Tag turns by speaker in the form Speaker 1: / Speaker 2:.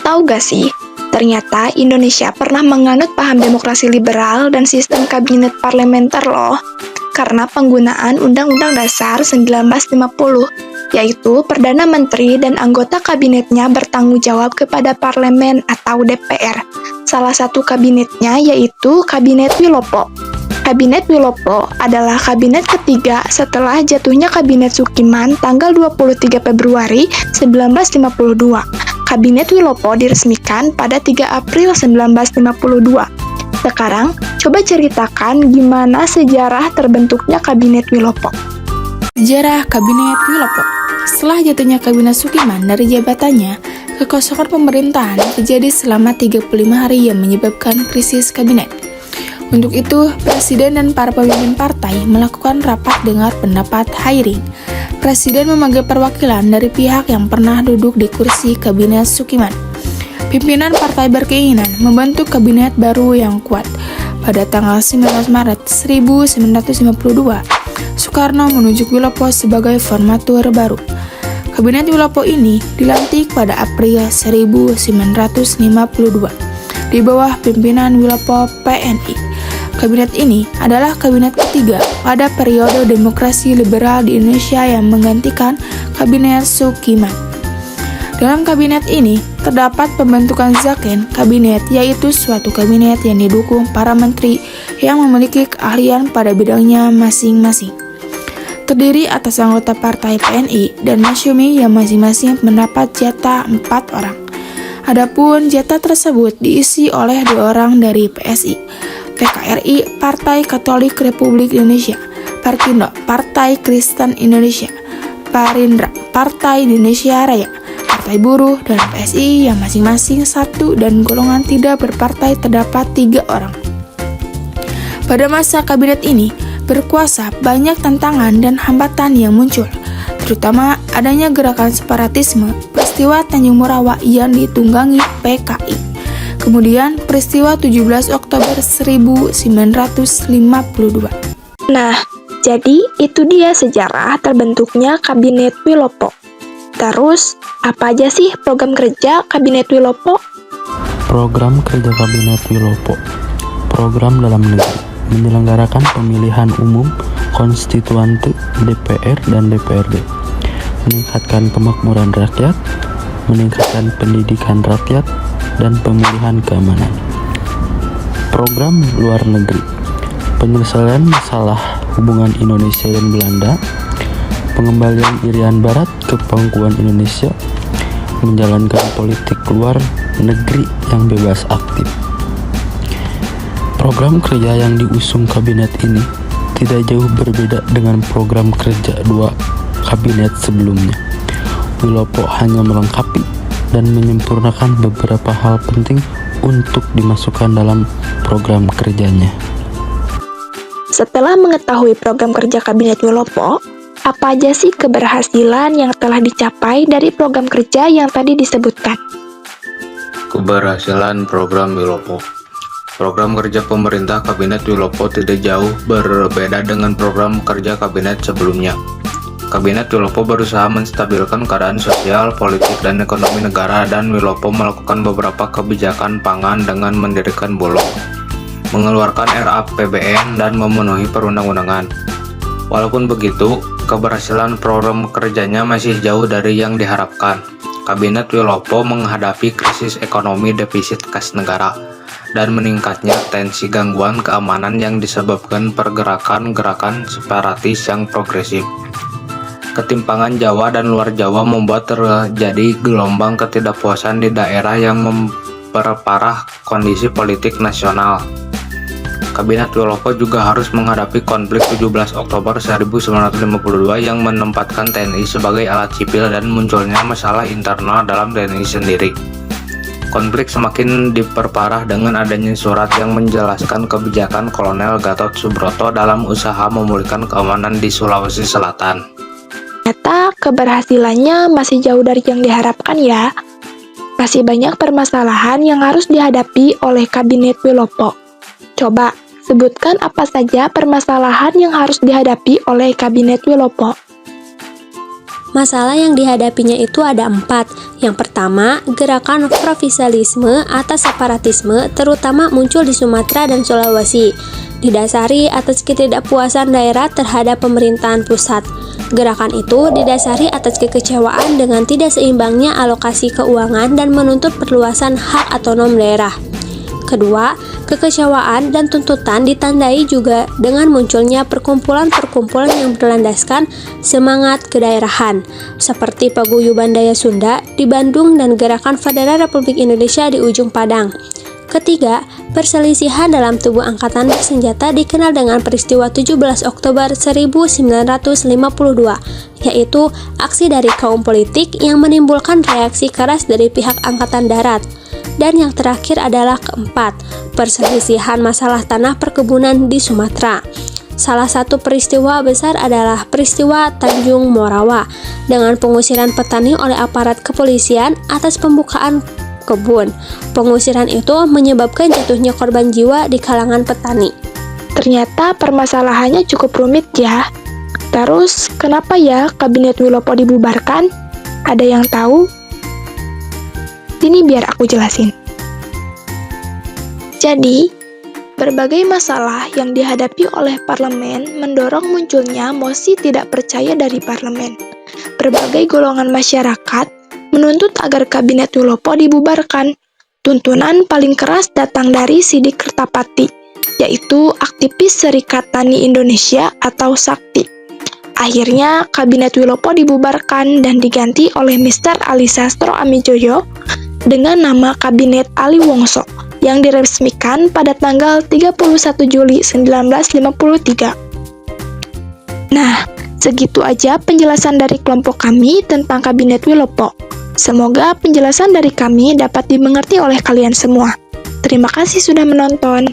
Speaker 1: Tahu gak sih, ternyata Indonesia pernah menganut paham demokrasi liberal dan sistem kabinet parlementer loh, karena penggunaan Undang-Undang Dasar 1950, yaitu Perdana Menteri dan anggota kabinetnya bertanggung jawab kepada parlemen atau DPR. Salah satu kabinetnya yaitu Kabinet Wilopo. Kabinet Wilopo adalah kabinet ketiga setelah jatuhnya Kabinet Sukiman tanggal 23 Februari 1952. Kabinet Wilopo diresmikan pada 3 April 1952. Sekarang, coba ceritakan gimana sejarah terbentuknya Kabinet Wilopo.
Speaker 2: Sejarah Kabinet Wilopo. Setelah jatuhnya Kabinet Sukiman dari jabatannya, kekosongan pemerintahan terjadi selama 35 hari yang menyebabkan krisis kabinet. Untuk itu, Presiden dan para pemimpin partai melakukan rapat dengar pendapat hiring. Presiden memanggil perwakilan dari pihak yang pernah duduk di kursi Kabinet Sukiman. Pimpinan partai berkeinginan membentuk kabinet baru yang kuat. Pada tanggal 19 Maret 1952, Soekarno menunjuk Wilopo sebagai formatur baru. Kabinet Wilopo ini dilantik pada April 1952 di bawah pimpinan Wilopo PNI. Kabinet ini adalah kabinet ketiga pada periode demokrasi liberal di Indonesia yang menggantikan Kabinet Sukiman. Dalam kabinet ini terdapat pembentukan Zaken kabinet, yaitu suatu kabinet yang didukung para menteri yang memiliki keahlian pada bidangnya masing-masing. Terdiri atas anggota partai PNI dan Masyumi yang masing-masing mendapat jatah 4 orang. Adapun jatah tersebut diisi oleh 2 orang dari PSI, PKRI, Partai Katolik Republik Indonesia, Parkindo, Partai Kristen Indonesia, Parindra, Partai Indonesia Raya, Partai Buruh, dan PSI yang masing-masing 1 dan golongan tidak berpartai terdapat 3 orang. Pada masa kabinet ini, berkuasa banyak tantangan dan hambatan yang muncul, terutama adanya gerakan separatisme, peristiwa Tanjung Morawa yang ditunggangi PKI. Kemudian peristiwa 17 Oktober 1952.
Speaker 1: Nah, jadi itu dia sejarah terbentuknya Kabinet Wilopo. Terus, apa aja sih program kerja Kabinet Wilopo?
Speaker 3: Program kerja Kabinet Wilopo. Program dalam negeri menyelenggarakan pemilihan umum konstituante DPR dan DPRD, meningkatkan kemakmuran rakyat, meningkatkan pendidikan rakyat, dan pemulihan keamanan. Program luar negeri, penyelesaian masalah hubungan Indonesia dan Belanda, pengembalian Irian Barat ke pangkuan Indonesia, menjalankan politik luar negeri yang bebas aktif. Program kerja yang diusung kabinet ini tidak jauh berbeda dengan program kerja 2 kabinet sebelumnya. Wilopo hanya melengkapi dan menyempurnakan beberapa hal penting untuk dimasukkan dalam program kerjanya.
Speaker 1: Setelah mengetahui program kerja Kabinet Wilopo, apa aja sih keberhasilan yang telah dicapai dari program kerja yang tadi disebutkan?
Speaker 4: Keberhasilan program Wilopo. Program kerja pemerintah Kabinet Wilopo tidak jauh berbeda dengan program kerja kabinet sebelumnya. Kabinet Wilopo berusaha menstabilkan keadaan sosial, politik, dan ekonomi negara, dan Wilopo melakukan beberapa kebijakan pangan dengan mendirikan Bulog, mengeluarkan RAPBN, dan memenuhi perundang-undangan. Walaupun begitu, keberhasilan program kerjanya masih jauh dari yang diharapkan. Kabinet Wilopo menghadapi krisis ekonomi, defisit kas negara, dan meningkatnya tensi gangguan keamanan yang disebabkan pergerakan gerakan separatis yang progresif. Ketimpangan Jawa dan luar Jawa membuat terjadi gelombang ketidakpuasan di daerah yang memperparah kondisi politik nasional. Kabinet Wilopo juga harus menghadapi konflik 17 Oktober 1952 yang menempatkan TNI sebagai alat sipil dan munculnya masalah internal dalam TNI sendiri. Konflik semakin diperparah dengan adanya surat yang menjelaskan kebijakan Kolonel Gatot Subroto dalam usaha memulihkan keamanan di Sulawesi Selatan.
Speaker 1: Ternyata keberhasilannya masih jauh dari yang diharapkan ya. Masih banyak permasalahan yang harus dihadapi oleh Kabinet Wilopo. Coba, sebutkan apa saja permasalahan yang harus dihadapi oleh Kabinet Wilopo.
Speaker 5: Masalah yang dihadapinya itu ada 4. Yang pertama, gerakan provinsialisme atau separatisme terutama muncul di Sumatera dan Sulawesi, didasari atas ketidakpuasan daerah terhadap pemerintahan pusat. Gerakan itu didasari atas kekecewaan dengan tidak seimbangnya alokasi keuangan dan menuntut perluasan hak otonom daerah. Kedua, kekecewaan dan tuntutan ditandai juga dengan munculnya perkumpulan-perkumpulan yang berlandaskan semangat kedaerahan, seperti Paguyuban Daya Sunda di Bandung dan Gerakan Federal Republik Indonesia di Ujung Padang. Ketiga, perselisihan dalam tubuh angkatan bersenjata dikenal dengan peristiwa 17 Oktober 1952, yaitu aksi dari kaum politik yang menimbulkan reaksi keras dari pihak Angkatan Darat. Dan yang terakhir adalah keempat, perselisihan masalah tanah perkebunan di Sumatera. Salah satu peristiwa besar adalah peristiwa Tanjung Morawa dengan pengusiran petani oleh aparat kepolisian atas pembukaan kebun. Pengusiran itu menyebabkan jatuhnya korban jiwa di kalangan petani.
Speaker 1: Ternyata permasalahannya cukup rumit ya. Terus, kenapa ya Kabinet Wilopo dibubarkan? Ada yang tahu? Sini biar aku jelasin. Jadi, berbagai masalah yang dihadapi oleh parlemen mendorong munculnya mosi tidak percaya dari parlemen. Berbagai golongan masyarakat menuntut agar Kabinet Wilopo dibubarkan. Tuntunan paling keras datang dari Sidik Kertapati, yaitu aktivis Serikat Tani Indonesia atau SAKTI. Akhirnya, Kabinet Wilopo dibubarkan dan diganti oleh Mr. Ali Sastro Amijoyo dengan nama Kabinet Ali Wongso yang diresmikan pada tanggal 31 Juli 1953. Nah, segitu aja penjelasan dari kelompok kami tentang Kabinet Wilopo. Semoga penjelasan dari kami dapat dimengerti oleh kalian semua. Terima kasih sudah menonton.